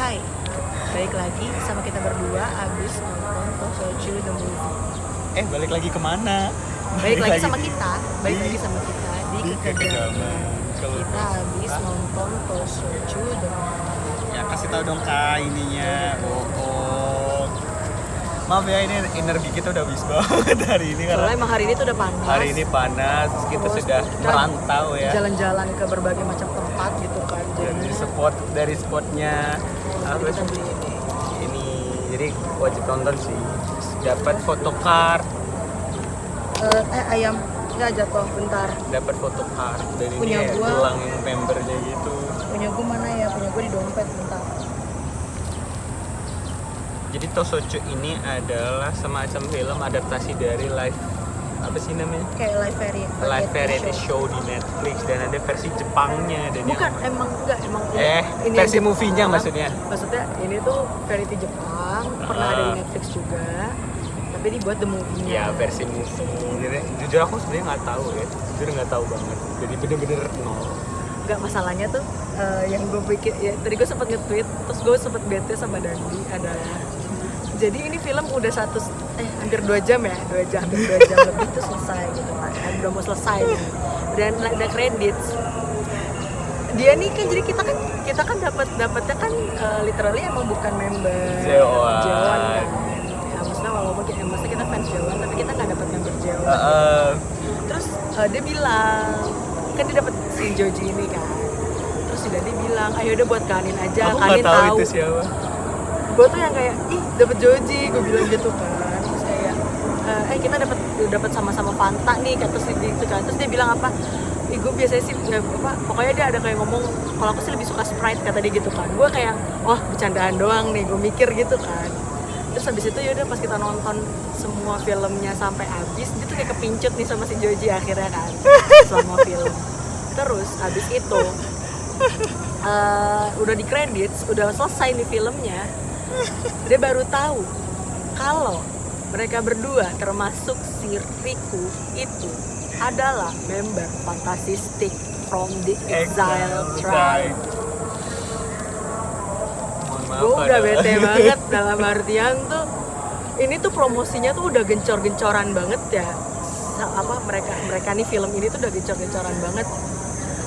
Hai, balik lagi sama kita berdua abis nonton Tosoju the movie. Balik lagi kemana? Balik lagi sama kita di Kekegaman. Kita abis nonton Tosoju the movie. Ya kasih tahu dong kak ininya. Maaf ya, ini energi kita udah habis banget hari ini Soalnya emang hari ini tuh udah panas. Hari ini panas, kita Terus sudah kita merantau ya. Jalan-jalan ke berbagai macam tempat gitu kan. Dari spotnya apa kita sih? beli Ini jadi wajib nonton sih. Dapat photocard, ayam ya jatuh bentar. dapat photocard dan Punya ini gua. tulang yang membernya gitu. Punya gue mana ya? Punya gue di dompet bentar. Jadi Tosoju ini adalah semacam film adaptasi dari live apa sih namanya? Kayak Live variety show di Netflix dan ada versi Jepangnya dan Bukan, yang emang enggak, emang ini versi Jepang. movie-nya maksudnya. Maksudnya ini tuh variety Jepang, pernah ada di Netflix juga. Tapi dibuat the movie-nya. Ya versi movie. Jadi, jujur aku sebenarnya nggak tahu ya. Jujur nggak tahu banget. Jadi bener-bener nol. Enggak, masalahnya tuh yang gue pikir ya, tadi gue sempet nge-tweet, terus gue sempet bete sama Dandi adalah jadi ini film udah hampir 2 jam ya, 2 jam lebih tuh selesai gitu kan, udah mau selesai nih. Dan ada credits. Dia nih kan, jadi kita kan dapatnya kan literally emang bukan member Jeoan. Jeoan kan. Ya, maksudnya walaupun maksudnya kita fans Jeoan, tapi kita nggak dapat member Jeoan. Terus dia bilang kan dia dapat si Joji ini kan. Terus dia bilang, ayo udah buat Kanin aja, Aku Kanin nggak tahu tahu. itu siapa. Gue tuh yang kayak dapet Joji, gue bilang gitu kan. Terus kayak kita dapat sama-sama Fanta nih, kata si gitu kan. Terus dia bilang apa, gue biasanya sih ya, pokoknya dia ada kayak ngomong kalau aku sih lebih suka Sprite, kata dia gitu kan. Gue kayak wah bercandaan doang nih, gue mikir gitu kan. Terus habis itu yaudah pas kita nonton semua filmnya sampai habis, dia tuh kayak kepincut nih sama si Joji akhirnya kan selama film. Terus habis itu udah di credits, udah selesai nih filmnya, dia baru tahu kalau mereka berdua termasuk si Riku itu adalah member Fantastic from the Exile Tribe. Gue udah bete banget dalam artian tuh ini tuh promosinya tuh udah gencor-gencoran banget ya. Mereka nih film ini tuh udah gencor-gencoran banget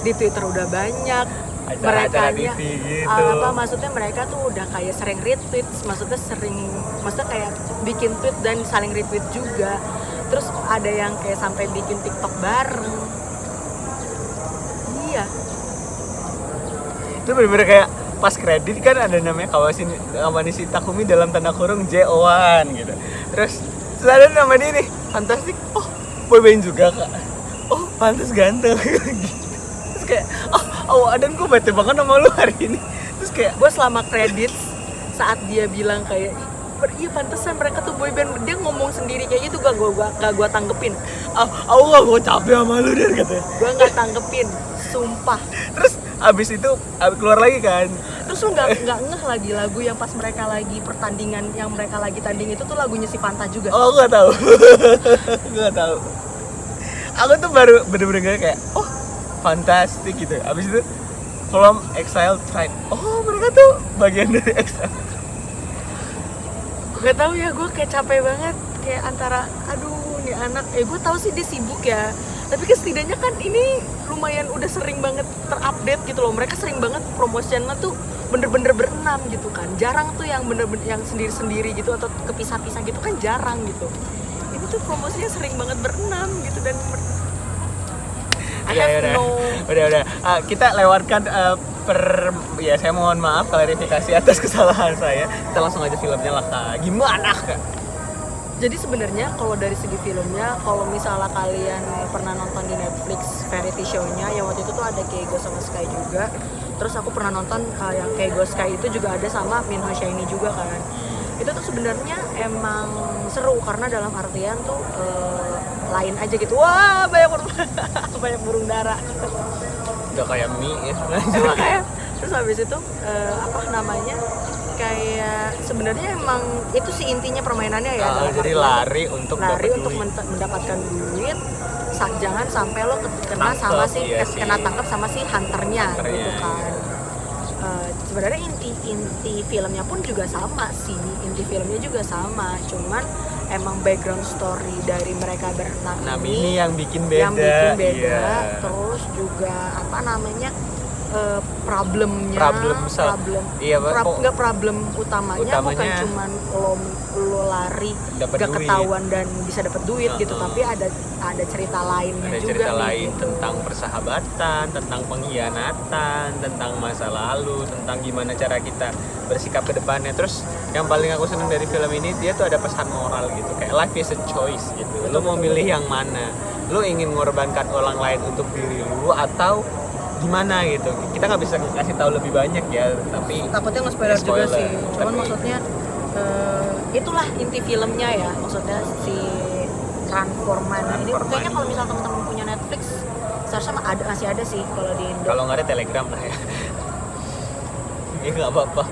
di Twitter, udah banyak. Acara TV gitu. Maksudnya mereka tuh udah kayak sering retweet, maksudnya kayak bikin tweet dan saling retweet juga. Terus ada yang kayak sampai bikin TikTok bareng. Iya. Itu bener-bener kayak pas kredit kan ada namanya Kawanishi Takumi dalam tanda kurung J01 gitu. Terus ada nama dia nih, Fantastic. Oh, boyband juga kak. Oh, pantas ganteng. Terus kayak dan gue bete banget sama lu hari ini. Terus kayak gue selama kredit saat dia bilang kayak iya pantesan mereka tuh boyband, dia ngomong sendiri kayak gitu, gak gue tanggepin. Aku gak mau capek sama lu deh katanya. Gue gak tanggepin, sumpah. Terus abis itu keluar lagi kan. Terus lu gak ngeh lagi lagu yang pas mereka lagi pertandingan, yang mereka lagi tanding itu tuh lagunya si Fanta juga. Oh, gue gak tahu. Gue gak tahu. Aku tuh baru bener-bener kayak fantastic gitu. Abis itu from Exile Tribe. Oh, mereka tuh bagian dari Exile. Gak tahu ya, gue kayak capek banget, kayak antara aduh nih anak, gue tahu sih dia sibuk ya, tapi kan setidaknya kan ini lumayan udah sering banget terupdate gitu loh. Mereka sering banget promosinya tuh bener-bener berenam gitu kan, jarang tuh yang bener-bener yang sendiri-sendiri gitu atau kepisah-pisah gitu kan, jarang gitu. Ini tuh promosinya sering banget berenam gitu. Dan udah. Kita lewatkan saya mohon maaf klarifikasi atas kesalahan saya. Kita langsung aja filmnya lah kak. Gimana kak? Jadi sebenarnya kalau dari segi filmnya, kalau misalnya kalian pernah nonton di Netflix variety show-nya, yang waktu itu tuh ada Keigo sama Sky juga. Terus aku pernah nonton yang Keigo Sky itu juga ada sama Minho Shiny juga kan. Itu tuh sebenarnya emang seru karena dalam artian tuh lain aja gitu. Wah, banyak burung dara. Udah kayak mie ya. Kayak terus habis itu kayak sebenarnya emang itu sih intinya permainannya ya. Jadi lari untuk mendapatkan duit. Jangan sampai lo kena tangkap sama si hunternya gitu kan. Sebenarnya inti filmnya pun juga sama sih, inti filmnya juga sama, cuman emang background story dari mereka berenam ini yang bikin beda. yang bikin beda. Iya. Terus juga apa namanya, problemnya iya, nggak problem utamanya bukan cuman lo lari dapet gak duit. ketahuan dan bisa dapat duit gitu, tapi ada cerita lainnya ada juga cerita nih, lain gitu. tentang persahabatan, tentang pengkhianatan, tentang masa lalu, tentang gimana cara kita bersikap ke depannya. Terus yang paling aku seneng dari film ini, dia tuh ada pesan moral gitu, kayak life is a choice gitu. Lo mau milih yang mana? Lo ingin mengorbankan orang lain untuk diri lo atau gimana gitu. Kita nggak bisa kasih tahu lebih banyak ya, tapi takutnya nge-spoiler juga sih, cuman tapi maksudnya itulah inti filmnya ya, maksudnya si Transforman ini kayaknya kalau misal teman-teman punya Netflix seharusnya masih ada sih kalau di Indo. kalau nggak ada Telegram lah ya. Ya nggak apa-apa.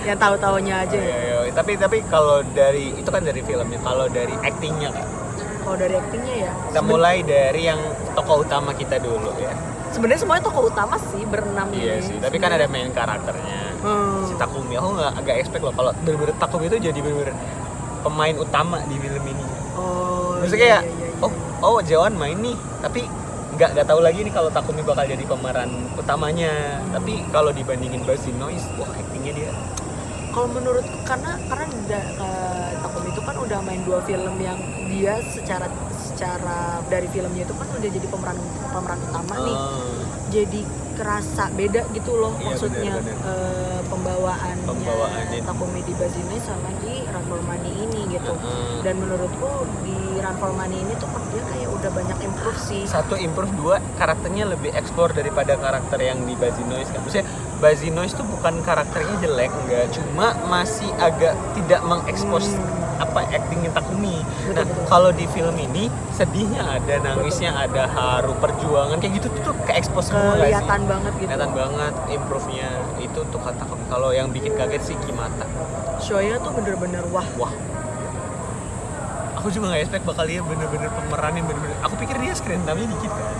Yang tahu-taunya aja ya. Iya. Tapi kalau dari itu kan dari filmnya, kalau dari actingnya kan. Kalau dari actingnya ya. Kita mulai dari yang tokoh utama kita dulu ya. Sebenarnya semuanya tokoh utama sih, berenam Iya ini. sih, tapi kan ada main karakternya. Si Takumi, aku agak expect loh kalau bener-bener Takumi itu jadi bener-bener pemain utama di film ini. Oh. Maksudnya kayak, iya. oh Jeon main nih, tapi nggak tahu lagi nih kalau Takumi bakal jadi pemeran utamanya. Tapi kalau dibandingin Bazinois, wah actingnya dia. Kalau menurutku karena Takumi itu kan udah main 2 film yang dia secara dari filmnya itu kan udah jadi pemeran utama nih. Jadi kerasa beda gitu loh, Iya, maksudnya bener. pembawaannya Takumi di Bazinois sama di Run for Money ini gitu. Dan menurutku di Run for Money ini tuh dia kayak udah banyak improve sih. Satu improve, 2 karakternya lebih eksplor daripada karakter yang di Bazinois kan. Maksudnya Bazinois tuh bukan karakternya jelek, enggak, cuma masih agak tidak mengekspos apa actingnya Takumi. Nah, kalau di film ini sedihnya ada, nangisnya ada, haru, perjuangan kayak gitu tuh ke-expose semua nggak sih? Kelihatan banget gitu. Kelihatan banget improve-nya itu tuh kata Takumi. Kalau yang bikin kaget sih Kimata. Shoya tuh bener-bener wah. Aku juga nggak expect bakal dia bener-bener pemeran yang bener-bener. Aku pikir dia screen time-nya dikit kan.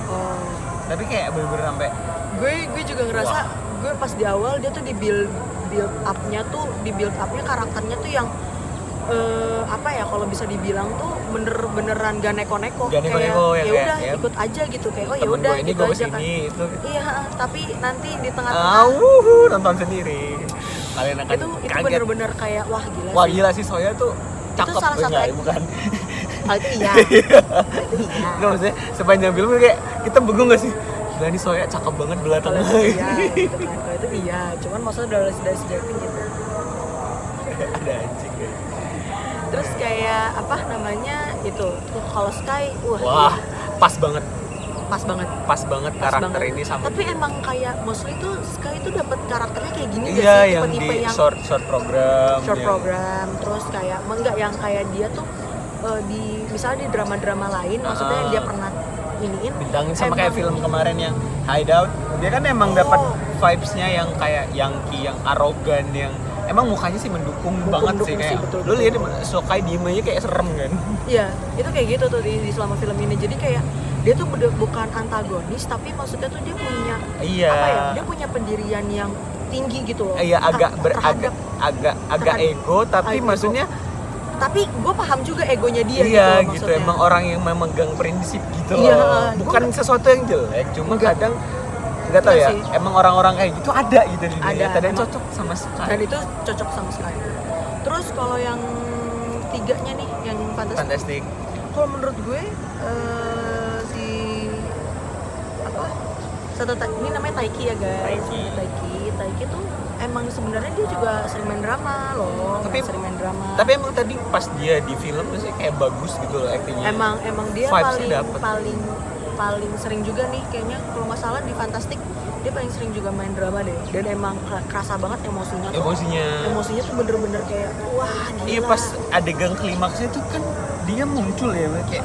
Tapi kayak bener-bener sampai gue juga ngerasa gue pas di awal dia tuh di build up-nya karakternya tuh yang apa ya, kalau bisa dibilang tuh beneran gak neko-neko, kayak ya udah ikut aja gitu, kayak oh ya udah gitu aja kan. Iya, tapi nanti di tengah-tengah nonton sendiri. Kalian akan itu kaget. bener-bener kayak wah gila Wah sih. gila sih, Soya tuh cakep salah satu enggak, bukan. Oh, itu iya. Nggak, maksudnya sepanjang film kayak kita bingung gak sih? Gila nih Soya cakep banget belah Kalau tengah. itu iya gitu kan. Kalau itu iya, cuman maksudnya dari sejauh gitu. Ada anjing ya. Terus kayak apa namanya itu tuh kalau Sky wah pas banget karakter banget. ini sama tapi dia. Emang kayak mostly tuh Sky itu dapat karakternya kayak gini iya, sih, yang tipe-tipe di yang short program terus kayak enggak yang kayak dia tuh di misalnya di drama-drama lain maksudnya yang dia pernah iniin bintangin sama kayak film kemarin yang Hideout, dia kan emang dapat vibes-nya yang kayak Yankee, yang arogan, yang emang mukanya sih mendukung banget sih kayak betul, lu lihat Sokai diem aja kayak serem kan. Iya, itu kayak gitu tuh di selama film ini. Jadi kayak dia tuh bukan antagonis tapi maksudnya tuh dia punya apa ya? Dia punya pendirian yang tinggi gitu loh. Iya, agak ego tapi maksudnya tapi gue paham juga egonya dia gitu emang orang yang memegang prinsip gitu loh. Iya, bukan sesuatu yang jelek, cuma kadang nggak tahu ya, emang orang-orang kayak gitu ada gitu di dunia nyata dan cocok sama Sky. Dan itu cocok sama Sky. Terus kalau yang 3-nya nih, yang fantastik. Kalau menurut gue si apa? Ini namanya Taiki ya guys. Taiki tuh emang sebenarnya dia juga sering main drama loh. Tapi emang tadi pas dia di film sih kayak bagus gitu loh actingnya. Emang dia paling sering juga nih kayaknya kalau nggak salah di Fantastic dia paling sering juga main drama deh, dan emang kerasa banget emosinya tuh bener-bener kayak wah gila. Iya, pas adegan klimaksnya tuh kan dia muncul ya kayak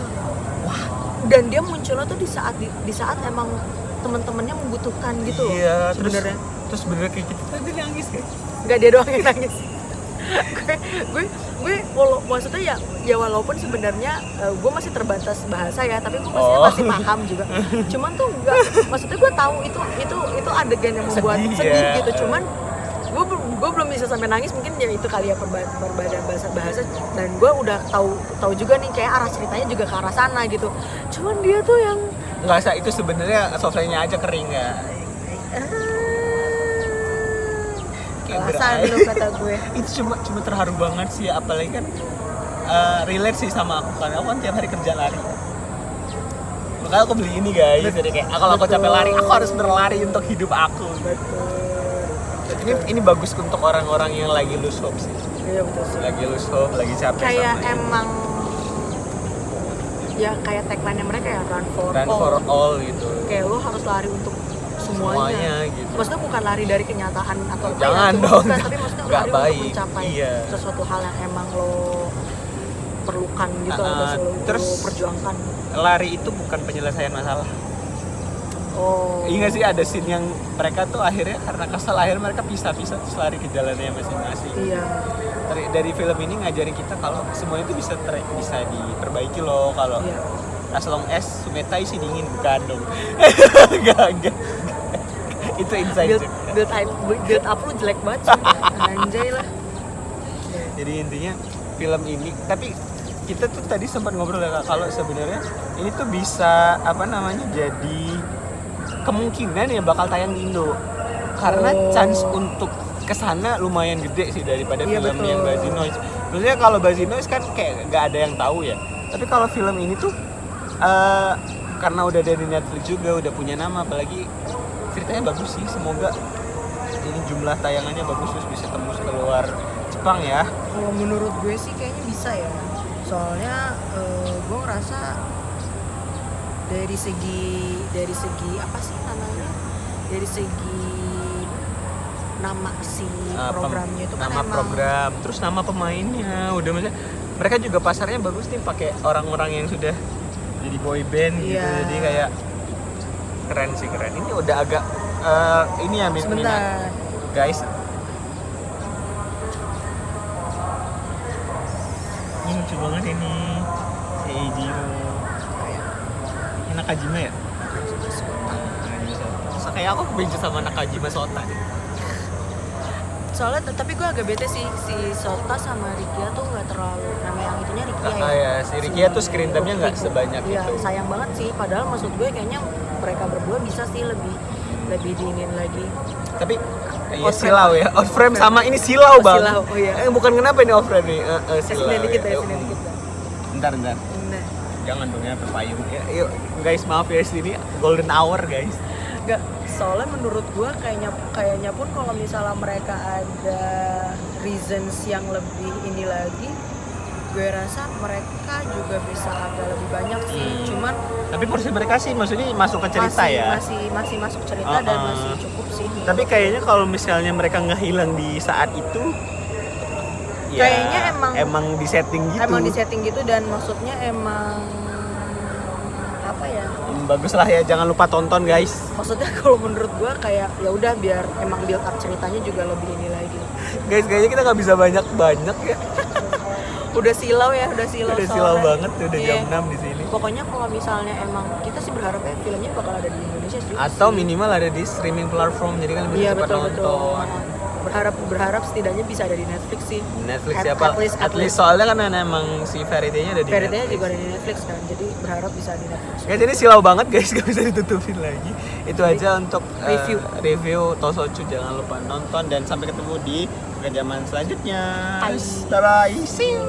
wah, dan dia munculnya tuh di saat emang teman-temannya membutuhkan gitu loh. Iya, sebenarnya terus bener kayak gitu tadi nangis kan? Nggak, dia doang yang nangis. gue maksudnya ya walaupun sebenarnya gue masih terbatas bahasa ya, tapi gue masih paham juga. Cuman tuh enggak, maksudnya gue tahu itu adegan yang membuat sedih gitu. Cuman gue belum bisa sampai nangis, mungkin ya itu kali ya perbedaan bahasa dan gue udah tahu juga nih kayak arah ceritanya juga ke arah sana gitu. Cuman dia tuh yang nggak usah, itu sebenarnya softlenya aja kering ya. alasan lu kata gue. Itu cuma terharu banget sih, apalagi kan relate sih sama aku kan. Aku kan tiap hari kerja lari. Makanya aku beli ini guys. Jadi kayak kalau aku capek lari, aku harus berlari untuk hidup aku. Ini bagus untuk orang-orang yang lagi lose hope sih. Iya betul sih. Lagi lose hope, lagi capek Kayak sama emang ya kayak tagline-nya mereka ya run for all gitu. Kayak lo harus lari untuk semuanya gitu. Maksudnya bukan lari dari kenyataan atau apa jangan ya, dong, bukan, tapi maksudnya nggak lari baik. untuk mencapai Iya. sesuatu hal yang emang lo perlukan gitu atau lo terus perjuangkan. Lari itu bukan penyelesaian masalah. Oh. Iya sih, ada scene yang mereka tuh akhirnya karena kesal, akhirnya mereka pisah-pisah terus lari ke jalannya masing-masing. Iya. Dari film ini ngajarin kita kalau semuanya itu bisa diperbaiki loh, kalau Iya. as long as Sumeta isi dingin, bukan dong. Enggak. Itu inside joke. Build up lu jelek banget sih. Anjay lah. Jadi intinya film ini, tapi kita tuh tadi sempat ngobrol ya kalau sebenarnya ini tuh bisa jadi kemungkinan ya bakal tayang di Indo karena chance untuk kesana lumayan gede sih daripada Iya, film betul. yang Bazinoise. Maksudnya kalau Bazinoise kan kayak nggak ada yang tahu ya, tapi kalau film ini tuh karena udah ada di Netflix juga, udah punya nama, apalagi ceritanya bagus sih. Semoga ini jumlah tayangannya bagus terus bisa tembus keluar Jepang ya. Kalau menurut gue sih kayaknya bisa ya. Soalnya gue ngerasa dari segi apa sih namanya? Dari segi nama si programnya itu kan nama emang program, terus nama pemainnya udah, maksudnya mereka juga pasarnya bagus nih, pakai orang-orang yang sudah jadi boy band gitu. Iya. Jadi kayak keren sih, keren. Ini udah agak ini ya minat sebentar. guys. Ini lucu banget ini si Eijiro. Ini Nakajima ya? Masa kayak aku kebenci sama Nakajima Sota. Soalnya tapi gue agak bete sih si Sota sama Rikia tuh nggak terlalu, nama yang itunya Rikia Ya, si Rikia tuh screen time-nya nggak sebanyak iya, itu. sayang banget sih, padahal maksud gue kayaknya mereka berdua bisa sih lebih diinin lagi. Tapi ya Off frame. silau ya, off frame sama ini silau bang. Silau, oh iya. Bukan kenapa ini off frame nih, silau. Sini dikit ya, Yuk. sini dikit dah. Bentar. Nah, Jangan dong ya, berpayung. Ya, yuk guys, maaf ya, sini golden hour guys. nggak, soalnya menurut gue kayaknya pun kalau misalnya mereka ada reasons yang lebih ini lagi, gue rasa mereka juga bisa agak lebih banyak sih. Cuman Tapi porsi mereka sih maksudnya masuk ke cerita ya. masih masuk cerita dan masih cukup sih. Tapi kayaknya kalau misalnya mereka nggak hilang di saat itu, ya, Kayaknya emang di setting gitu. Emang di setting gitu, dan maksudnya emang apa ya? Bagus lah ya, jangan lupa tonton guys. Maksudnya kalau menurut gua kayak ya udah biar emang build up ceritanya juga lebih ini lagi. Guys, kayaknya kita nggak bisa banyak ya. Udah silau ya, udah silau. Udah silau soalnya. banget tuh, udah Iya. jam 6 di sini. Pokoknya kalau misalnya emang kita sih berharap ya filmnya bakal ada di Indonesia juga. Atau sih. minimal ada di streaming platform, jadi kan lebih Iya cepat betul. nonton. Berharap setidaknya bisa ada di Netflix sih. Netflix At- siapa? at least. Soalnya kan emang si Verity-nya ada di Verity-nya Netflix. juga ada di Netflix kan, jadi berharap bisa di Netflix. Guys, ini silau banget guys, gak bisa ditutupin lagi. Itu aja untuk review Tosochu. Jangan lupa nonton dan sampai ketemu di kejaman selanjutnya. Bye. Bye. See you.